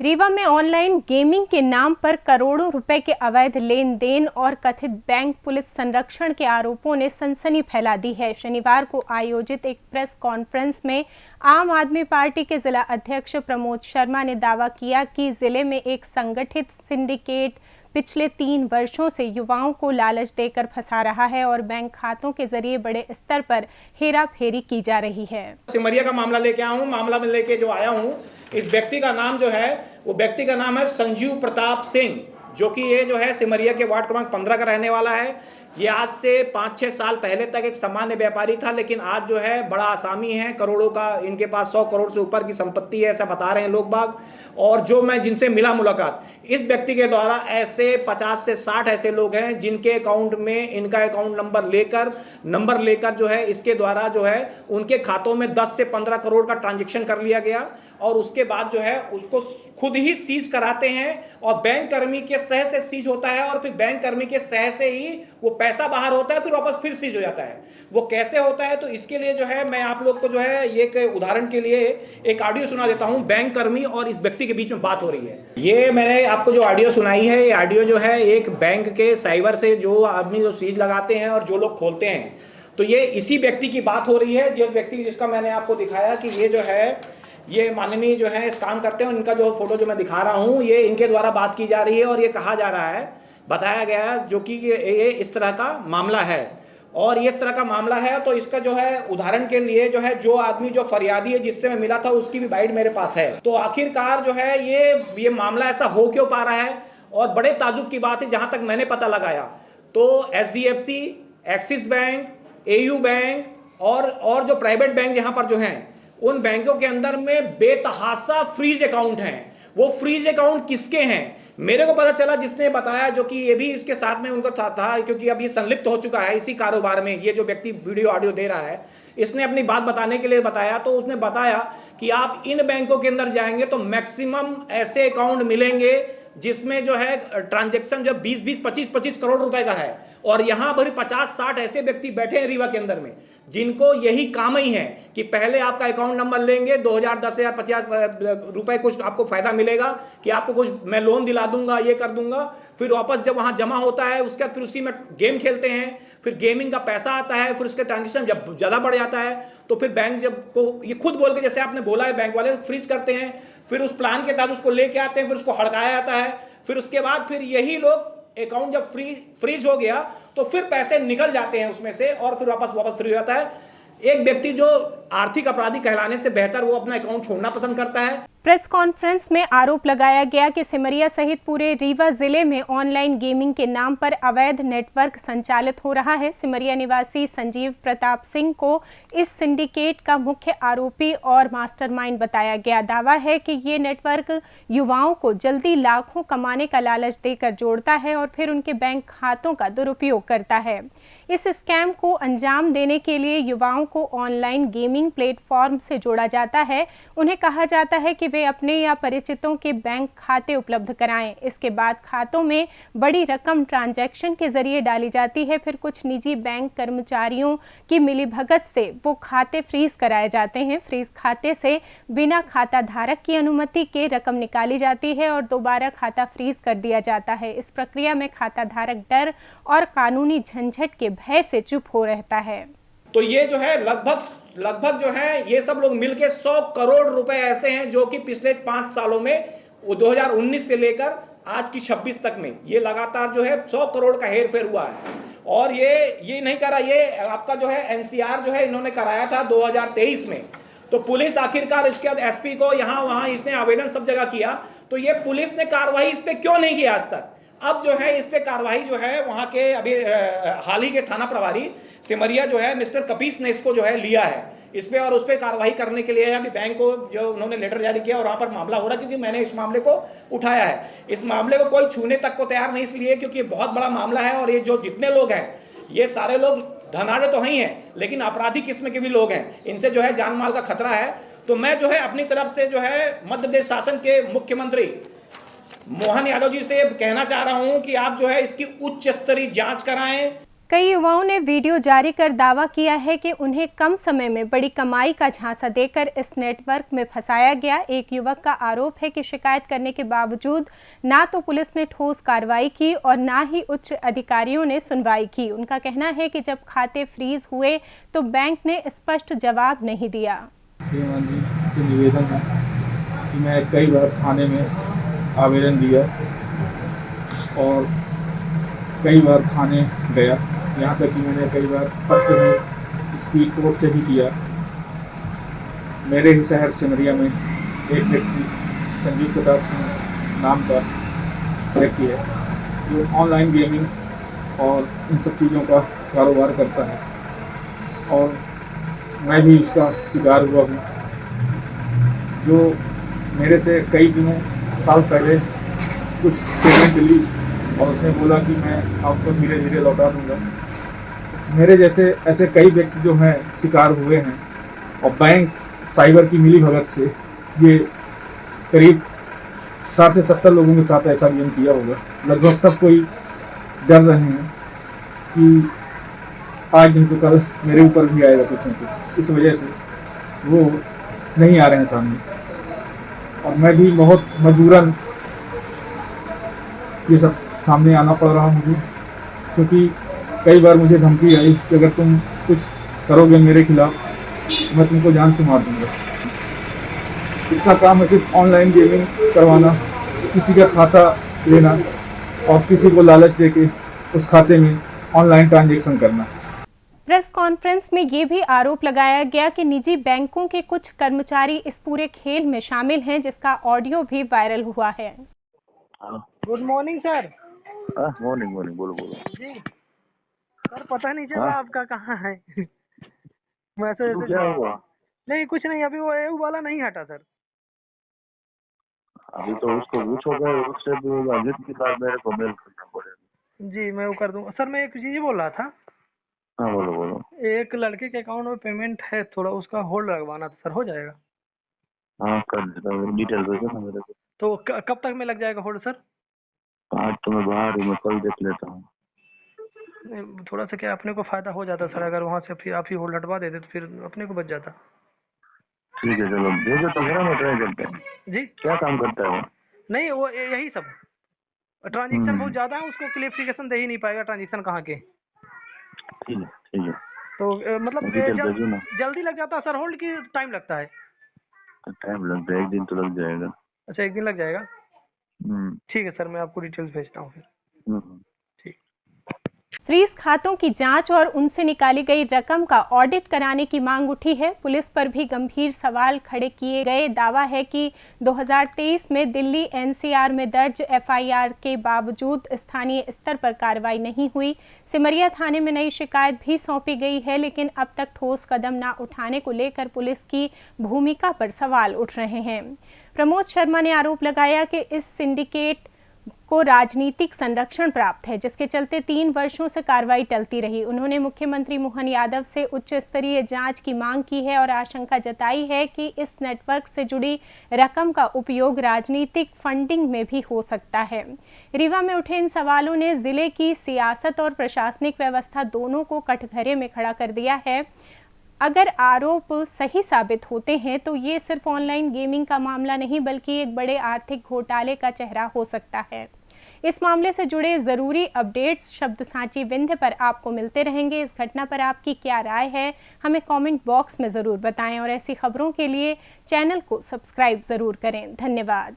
रीवा में online gaming के नाम पर करोड़ों रुपए के अवैध लेन देन और कथित बैंक पुलिस संरक्षण के आरोपों ने सनसनी फैला दी है। शनिवार को आयोजित एक प्रेस कॉन्फ्रेंस में आम आदमी पार्टी के जिला अध्यक्ष प्रमोद शर्मा ने दावा किया कि जिले में एक संगठित सिंडिकेट पिछले 3 वर्षों से युवाओं को लालच देकर फंसा रहा है और बैंक खातों के जरिए बड़े स्तर पर हेराफेरी की जा रही है। सिमरिया का मामला लेके आया हूँ। मामला में लेके जो आया हूँ, इस व्यक्ति का नाम जो है वो व्यक्ति का नाम है संजीव प्रताप सिंह, जो कि ये जो है सिमरिया के वार्ड क्रमांक 15 का रहने वाला है। ये आज से 5-6 साल पहले तक एक सामान्य व्यापारी था, लेकिन आज जो है बड़ा आसामी है, करोड़ों का इनके पास 100 करोड़ से ऊपर की संपत्ति है, ऐसा बता रहे हैं लोग बाग। और जो मैं जिनसे मिला मुलाकात, इस व्यक्ति के द्वारा ऐसे 50 से 60 ऐसे लोग हैं जिनके अकाउंट में इनका अकाउंट नंबर लेकर जो है इसके द्वारा जो है उनके खातों में 10 से 15 करोड़ का ट्रांजेक्शन कर लिया गया और उसके बाद जो है उसको खुद ही सीज कराते हैं और बैंक कर्मी के सह से सीज होता है और फिर बैंक कर्मी के सह से ही वो पैसा बाहर होता है, फिर वापस फिर सीज हो जाता है। वो कैसे होता है, तो इसके लिए जो है मैं आप लोग को जो है एक उदाहरण के लिए एक ऑडियो सुना देता हूं। बैंक कर्मी और इस व्यक्ति के बीच में बात हो रही है। ये मैंने आपको जो ऑडियो सुनाई है, ये ऑडियो जो है एक बैंक के साइबर से जो आदमी जो सीज लगाते हैं और जो लोग खोलते हैं, तो ये इसी व्यक्ति की बात हो रही है। जिस व्यक्ति जिसका मैंने आपको दिखाया कि ये जो है ये माननीय जो है इस काम करते हैं, इनका जो फोटो जो मैं दिखा रहा हूँ, ये इनके द्वारा बात की जा रही है और ये कहा जा रहा है, बताया गया है जो कि ये इस तरह का मामला है और ये इस तरह का मामला है। तो इसका जो है उदाहरण के लिए जो है जो आदमी जो फरियादी है जिससे मैं मिला था उसकी भी बाइट मेरे पास है। तो आखिरकार जो है ये मामला ऐसा हो क्यों पा रहा है, और बड़े ताजुब की बात है जहां तक मैंने पता लगाया तो HDFC, axis bank, AU bank और जो प्राइवेट बैंक जहां पर जो हैं, उन बैंकों के अंदर में बेतहासा फ्रीज अकाउंट हैं। वो फ्रीज अकाउंट किसके हैं, मेरे को पता चला जिसने बताया, जो कि ये भी इसके साथ में उनका था क्योंकि अब ये संलिप्त हो चुका है इसी कारोबार में। ये जो व्यक्ति वीडियो ऑडियो दे रहा है, इसने अपनी बात बताने के लिए बताया, तो उसने बताया कि आप इन बैंकों के अंदर जाएंगे तो मैक्सिमम ऐसे अकाउंट मिलेंगे जिसमें जो है ट्रांजैक्शन जब 20-20, 25-25 करोड़ रुपए का है और यहां पर 50-60 ऐसे व्यक्ति बैठे हैं रीवा के अंदर में जिनको यही काम ही है कि पहले आपका अकाउंट नंबर लेंगे, 2000, 10,000, 50 रुपए कुछ आपको फायदा मिलेगा कि आपको कुछ मैं लोन दिला दूंगा, ये कर दूंगा। फिर वापस जब वहां जमा होता है उसका फिर उसी में गेम खेलते हैं, फिर गेमिंग का पैसा आता है, फिर उसके ट्रांजेक्शन जब ज़्यादा बढ़ जाता है तो फिर बैंक जब को ये खुद बोल के, जैसे आपने बोला है, बैंक वाले फ्रीज करते हैं, फिर उस प्लान के तहत उसको लेके आते हैं, फिर उसको हड़काया जाता है, फिर उसके बाद फिर यही लोग अकाउंट जब फ्रीज हो गया तो फिर पैसे निकल जाते हैं उसमें से और फिर वापस फ्री हो जाता है। एक व्यक्ति जो आर्थिक अपराधी कहलाने से बेहतर वो अपना अकाउंट छोड़ना पसंद करता है। प्रेस कॉन्फ्रेंस में आरोप लगाया गया कि सिमरिया सहित पूरे रीवा जिले में ऑनलाइन गेमिंग के नाम पर अवैध नेटवर्क संचालित हो रहा है। सिमरिया निवासी संजीव प्रताप सिंह को इस सिंडिकेट का मुख्य आरोपी और मास्टरमाइंड बताया गया। दावा है कि ये नेटवर्क युवाओं को जल्दी लाखों कमाने का लालच देकर जोड़ता है और फिर उनके बैंक खातों का दुरुपयोग करता है। इस स्कैम को अंजाम देने के लिए युवाओं को ऑनलाइन गेमिंग प्लेटफॉर्म से जोड़ा जाता है। उन्हें कहा जाता है कि वे अपने या परिचितों के बैंक खाते उपलब्ध कराएं। इसके बाद खातों में बड़ी रकम ट्रांजैक्शन के जरिए डाली जाती है। फिर कुछ निजी बैंक कर्मचारियों की मिलीभगत से वो खाते फ्रीज कराए जाते हैं। फ्रीज खाते से बिना खाता धारक की अनुमति के रकम निकाली जाती है और दोबारा खाता फ्रीज कर दिया जाता है। इस प्रक्रिया में खाता धारक डर और कानूनी झंझट के भय से चुप हो रहता है। तो ये जो है लगभग जो है ये सब लोग मिलके 100 करोड़ रुपए ऐसे हैं जो कि पिछले 5 सालों में 2019 से लेकर आज की 26 तक में ये लगातार जो है 100 करोड़ का हेरफेर हुआ है। और ये नहीं करा, ये आपका जो है एनसीआर जो है इन्होंने कराया था 2023 में। तो पुलिस आखिरकार इसके बाद एसपी को यहाँ वहाँ इसने आवेदन सब जगह किया, तो ये पुलिस ने कार्रवाई इस पर क्यों नहीं की आज तक। अब जो है इस पे कार्रवाई जो है वहाँ के अभी हाल ही के थाना प्रभारी सिमरिया जो है मिस्टर कपीस ने इसको जो है लिया है इस पे और उस पे कार्रवाई करने के लिए अभी बैंक को जो उन्होंने लेटर जारी किया और वहाँ पर मामला हो रहा है, क्योंकि मैंने इस मामले को उठाया है। इस मामले को कोई छूने तक को तैयार नहीं, इसलिए क्योंकि बहुत बड़ा मामला है और ये जो जितने लोग हैं ये सारे लोग धनाढ़ तो ही हैं लेकिन अपराधी किस्म के भी लोग हैं, इनसे जो है जान माल का खतरा है। तो मैं जो है अपनी तरफ से जो है मध्य प्रदेश शासन के मुख्यमंत्री मोहन यादव जी से कहना चाह रहा हूं कि आप जो है इसकी उच्च स्तरीय जांच कराएं। कई युवाओं ने वीडियो जारी कर दावा किया है कि उन्हें कम समय में बड़ी कमाई का झांसा देकर इस नेटवर्क में फंसाया गया। एक युवक का आरोप है कि शिकायत करने के बावजूद ना तो पुलिस ने ठोस कार्रवाई की और ना ही उच्च अधिकारियों ने सुनवाई की। उनका कहना है कि जब खाते फ्रीज हुए तो बैंक ने स्पष्ट जवाब नहीं दिया। श्रीमान जी से निवेदन है कि मैं कई बार थाने में आवेदन दिया और कई बार थाने गया, यहाँ तक कि मैंने कई बार पत्र में स्पीड कोर्ट से भी किया। मेरे ही शहर सिमरिया में एक व्यक्ति संजीव प्रताप सिंह नाम का व्यक्ति है जो ऑनलाइन गेमिंग और इन सब चीज़ों का कारोबार करता है और मैं भी उसका शिकार हुआ हूँ। जो मेरे से कई साल पहले कुछ पेमेंट ली और उसने बोला कि मैं आपको धीरे धीरे लौटा दूंगा। मेरे जैसे ऐसे कई व्यक्ति जो हैं शिकार हुए हैं और बैंक साइबर की मिलीभगत से ये करीब 60 से 70 लोगों के साथ ऐसा गेम किया होगा। लगभग सब कोई डर रहे हैं कि आज नहीं तो कल मेरे ऊपर भी आएगा कुछ न कुछ। इस वजह से वो नहीं आ रहे हैं सामने और मैं भी बहुत मजबूरन ये सब सामने आना पड़ रहा मुझे, क्योंकि कई बार मुझे धमकी आई कि अगर तुम कुछ करोगे मेरे खिलाफ मैं तुमको जान से मार दूंगा। इसका काम है सिर्फ ऑनलाइन गेमिंग करवाना, किसी का खाता लेना और किसी को लालच देके उस खाते में ऑनलाइन ट्रांजैक्शन करना। प्रेस कॉन्फ्रेंस में ये भी आरोप लगाया गया कि निजी बैंकों के कुछ कर्मचारी इस पूरे खेल में शामिल हैं, जिसका ऑडियो भी वायरल हुआ है। Good morning sir. Morning morning, बोलो बोलो जी सर, पता नहीं चला आपका कहाँ है। मैसेज क्या हुआ? नहीं कुछ नहीं, अभी वो एयू वाला नहीं हटा सर। अभी तो उसको पूछोगे, उससे भी अजीत की बात मेरे को मेल करना पड़ेगा। जी मैं वो कर दूंगा सर। मैं एक चीज बोल रहा था। हाँ बोलो बोलो। एक लड़के के अकाउंट में पेमेंट है, थोड़ा उसका होल्ड लगवाना था सर, हो जाएगा? हाँ कर देता हूँ, डिटेल भेजो ना मेरे को। तो कब तक में लग जाएगा होल्ड सर? आज तो मैं बाहर हूँ, मैं कल देख लेता हूँ। थोड़ा सा क्या अपने को फायदा हो जाता सर, अगर वहाँ से फिर आप ही होल्ड हटवा देते तो फिर अपने को बच जाता। ठीक है चलो भेजो तो मेरा, मैं ट्राई करते हैं। जी क्या काम करता है वो? नहीं वो यही सब ट्रांजेक्शन बहुत ज्यादा है, उसको क्लियरिफिकेशन दे ही नहीं पाएगा ट्रांजेक्शन कहाँ के। ठीक है ठीक है। तो मतलब डिटेल भेजो ना। जल्दी लग जाता है सर होल्ड की टाइम लगता है? टाइम लगता है, 1 दिन तो लग जाएगा। अच्छा 1 दिन लग जाएगा। ठीक है सर, मैं आपको डिटेल्स भेजता हूँ फिर। ठीक। फ्रीज खातों की जांच और उनसे निकाली गई रकम का ऑडिट कराने की मांग उठी है। पुलिस पर भी गंभीर सवाल खड़े किए गए। दावा है कि 2023 में दिल्ली एनसीआर में दर्ज एफआईआर के बावजूद स्थानीय स्तर पर कार्रवाई नहीं हुई। सिमरिया थाने में नई शिकायत भी सौंपी गई है, लेकिन अब तक ठोस कदम न उठाने को लेकर पुलिस की भूमिका पर सवाल उठ रहे हैं। प्रमोद शर्मा ने आरोप लगाया कि इस सिंडिकेट को राजनीतिक संरक्षण प्राप्त है, जिसके चलते 3 वर्षों से कार्रवाई टलती रही। उन्होंने मुख्यमंत्री मोहन यादव से उच्च स्तरीय जांच की मांग की है और आशंका जताई है कि इस नेटवर्क से जुड़ी रकम का उपयोग राजनीतिक फंडिंग में भी हो सकता है। रीवा में उठे इन सवालों ने जिले की सियासत और प्रशासनिक व्यवस्था दोनों को कटघरे में खड़ा कर दिया है। अगर आरोप सही साबित होते हैं तो ये सिर्फ ऑनलाइन गेमिंग का मामला नहीं बल्कि एक बड़े आर्थिक घोटाले का चेहरा हो सकता है। इस मामले से जुड़े जरूरी अपडेट्स शब्दसाची विंध्य पर आपको मिलते रहेंगे। इस घटना पर आपकी क्या राय है, हमें कमेंट बॉक्स में ज़रूर बताएं और ऐसी खबरों के लिए चैनल को सब्सक्राइब ज़रूर करें। धन्यवाद।